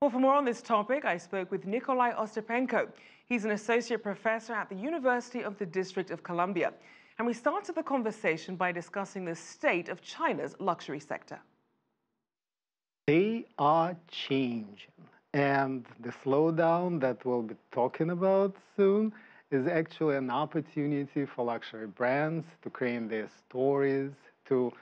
Well, for more on this topic, I spoke with Nikolai Ostapenko. He's an associate professor at the University of the District of Columbia. And we started the conversation by discussing the state of China's luxury sector. They are changing. And the slowdown that we'll be talking about soon is actually an opportunity for luxury brands to create their stories, to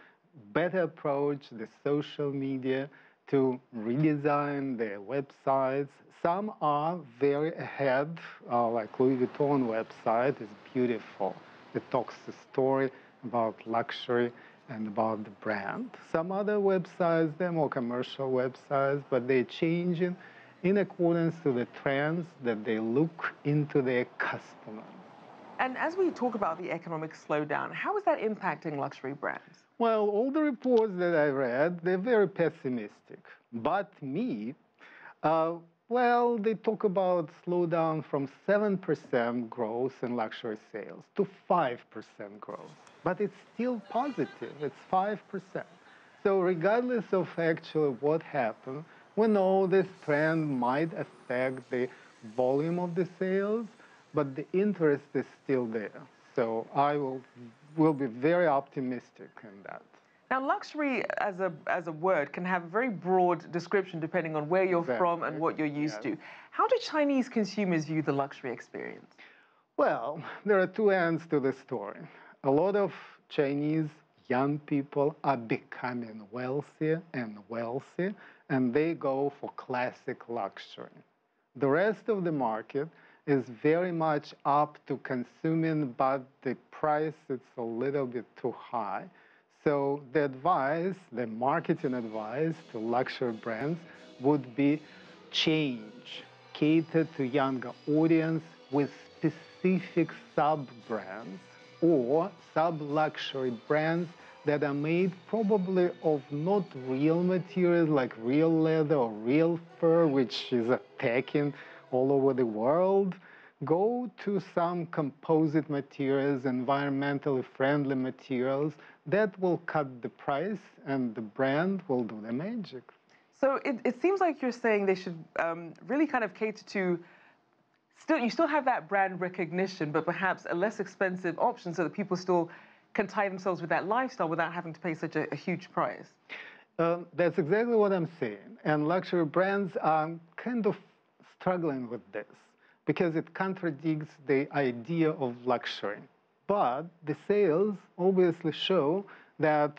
better approach the social media, to redesign their websites. Some are very ahead, like Louis Vuitton website is beautiful. It talks the story about luxury and about the brand. Some other websites, they're more commercial websites, but they're changing in accordance to the trends that they look into their customers. And as we talk about the economic slowdown, how is that impacting luxury brands? Well, all the reports that I read, they're very pessimistic. But me, well, they talk about slowdown from 7% growth in luxury sales to 5% growth. But it's still positive, it's 5%. So regardless of actually what happened, we know this trend might affect the volume of the sales, but the interest is still there. So I will be very optimistic in that. Now, luxury as a word can have a very broad description depending on where you're from and what you're used to. How do Chinese consumers view the luxury experience? Well, there are two ends to the story. A lot of Chinese young people are becoming wealthier and wealthy, and they go for classic luxury. The rest of the market is very much up to consuming, but the price is a little bit too high. So the advice, the marketing advice to luxury brands would be change, cater to younger audience with specific sub-brands or sub-luxury brands that are made probably of not real materials like real leather or real fur, which is attacking all over the world. Go to some composite materials, environmentally friendly materials that will cut the price and the brand will do the magic. So it seems like you're saying they should really kind of cater to, you still have that brand recognition, but perhaps a less expensive option so that people still can tie themselves with that lifestyle without having to pay such a huge price. That's exactly what I'm saying. And luxury brands are kind of struggling with this because it contradicts the idea of luxury. But the sales obviously show that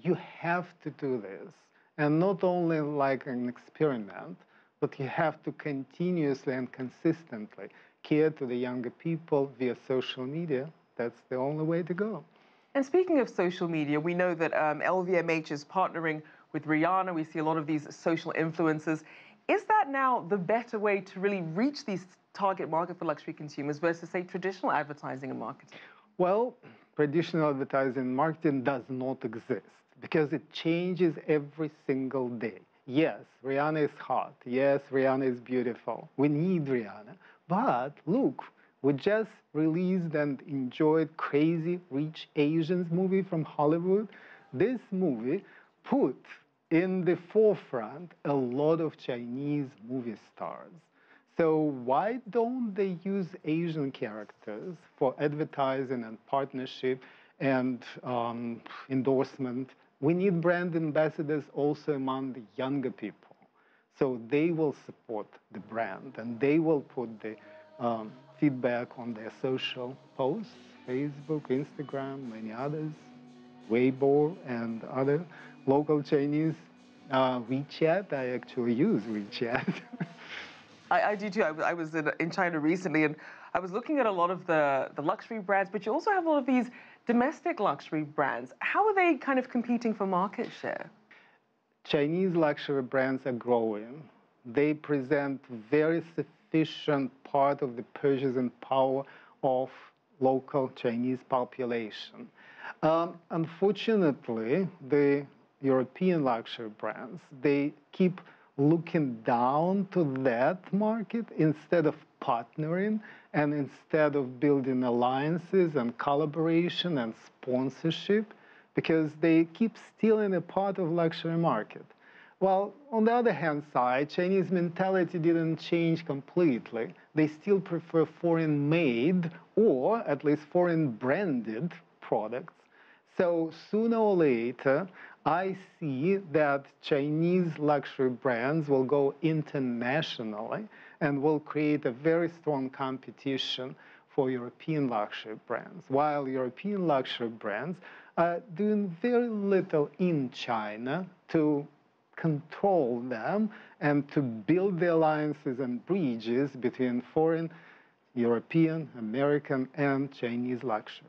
you have to do this. And not only like an experiment, but you have to continuously and consistently care to the younger people via social media. That's the only way to go. And speaking of social media, we know that LVMH is partnering with Rihanna. We see a lot of these social influencers. Is that now the better way to really reach these target market for luxury consumers versus, say, traditional advertising and marketing? Well, traditional advertising and marketing does not exist because it changes every single day. Yes, Rihanna is hot. Yes, Rihanna is beautiful. We need Rihanna. But look, we just released and enjoyed Crazy Rich Asians movie from Hollywood. This movie put in the forefront a lot of Chinese movie stars. So why don't they use Asian characters for advertising and partnership and endorsement? We need brand ambassadors also among the younger people. So they will support the brand and they will put the feedback on their social posts, Facebook, Instagram, many others, Weibo, and other local Chinese. WeChat, I actually use WeChat. I do too. I was in China recently, and I was looking at a lot of the luxury brands, but you also have a lot of these domestic luxury brands. How are they kind of competing for market share? Chinese luxury brands are growing. They present very sufficient part of the purchasing power of local Chinese population. Unfortunately, the European luxury brands, they keep looking down to that market instead of partnering and instead of building alliances and collaboration and sponsorship, because they keep stealing a part of luxury market. Well, on the other hand side, Chinese mentality didn't change completely. They still prefer foreign-made or at least foreign-branded products. So sooner or later, I see that Chinese luxury brands will go internationally and will create a very strong competition for European luxury brands, while European luxury brands are doing very little in China to control them and to build the alliances and bridges between foreign, European, American, and Chinese luxury.